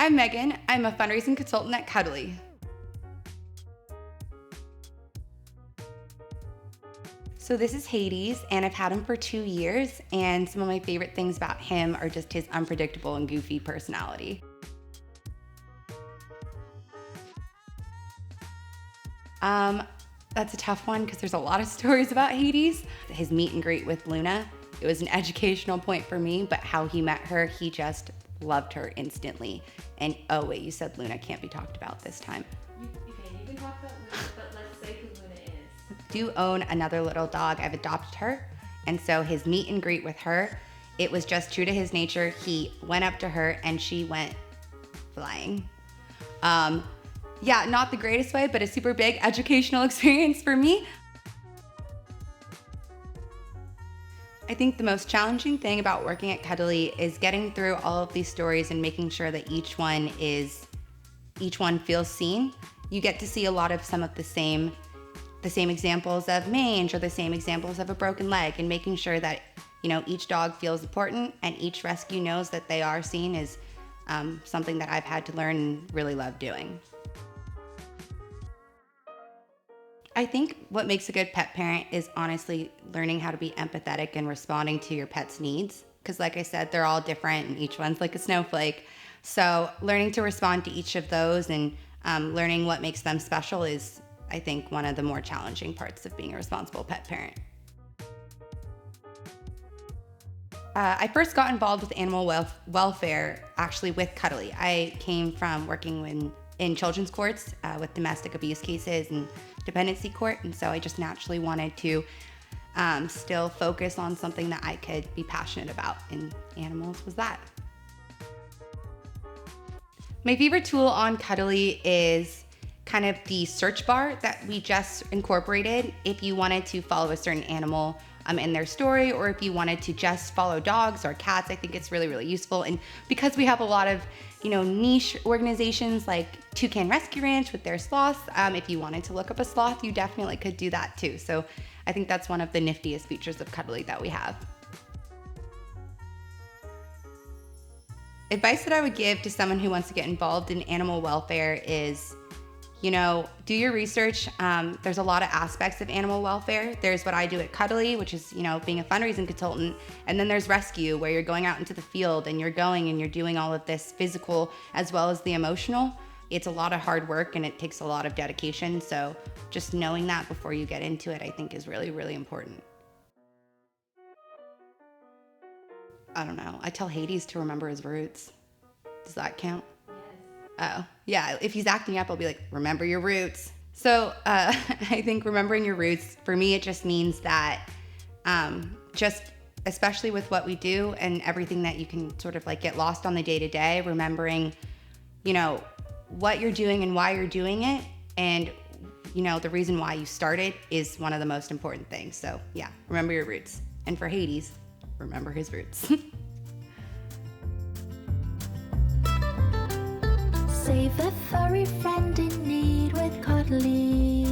I'm Megan. I'm a fundraising consultant at CUDDLY. So this is Hades, and I've had him for 2 years, and some of my favorite things about him are just his unpredictable and goofy personality. That's a tough one because there's a lot of stories about Hades. His meet and greet with Luna, it was an educational point for me, but how he met her, he just loved her instantly. And oh wait, you said Luna can't be talked about this time. You can talk about Luna, but let's say who Luna is. Do own another little dog. I've adopted her. And so his meet and greet with her, it was just true to his nature. He went up to her and she went flying. Yeah, not the greatest way, but a super big educational experience for me. I think the most challenging thing about working at CUDDLY is getting through all of these stories and making sure that each one feels seen. You get to see a lot of some of the same examples of mange or the same examples of a broken leg, and making sure that, you know, each dog feels important and each rescue knows that they are seen is something that I've had to learn and really love doing. I think what makes a good pet parent is honestly learning how to be empathetic and responding to your pet's needs. Because like I said, they're all different and each one's like a snowflake. So learning to respond to each of those and learning what makes them special is, I think, one of the more challenging parts of being a responsible pet parent. I first got involved with animal welfare actually with CUDDLY. I came from working in children's courts with domestic abuse cases and dependency court, and so I just naturally wanted to still focus on something that I could be passionate about, and animals was that. My favorite tool on CUDDLY is kind of the search bar that we just incorporated if you wanted to follow a certain animal in their story, or if you wanted to just follow dogs or cats. I think it's really, really useful. And because we have a lot of, you know, niche organizations like Toucan Rescue Ranch with their sloths, if you wanted to look up a sloth, you definitely could do that too. So I think that's one of the niftiest features of CUDDLY that we have. Advice that I would give to someone who wants to get involved in animal welfare is, you know, do your research. There's a lot of aspects of animal welfare. There's what I do at CUDDLY, which is, you know, being a fundraising consultant. And then there's rescue, where you're going out into the field and you're doing all of this physical as well as the emotional. It's a lot of hard work and it takes a lot of dedication. So just knowing that before you get into it, I think is really, really important. I don't know. I tell Hades to remember his roots. Does that count? Oh, yeah, if he's acting up, I'll be like, remember your roots. So I think remembering your roots, for me, it just means that just especially with what we do and everything that you can sort of like get lost on the day-to-day, remembering, you know, what you're doing and why you're doing it, and, you know, the reason why you started is one of the most important things. So yeah, remember your roots. And for Hades, remember his roots. Save a furry friend in need with CUDDLY.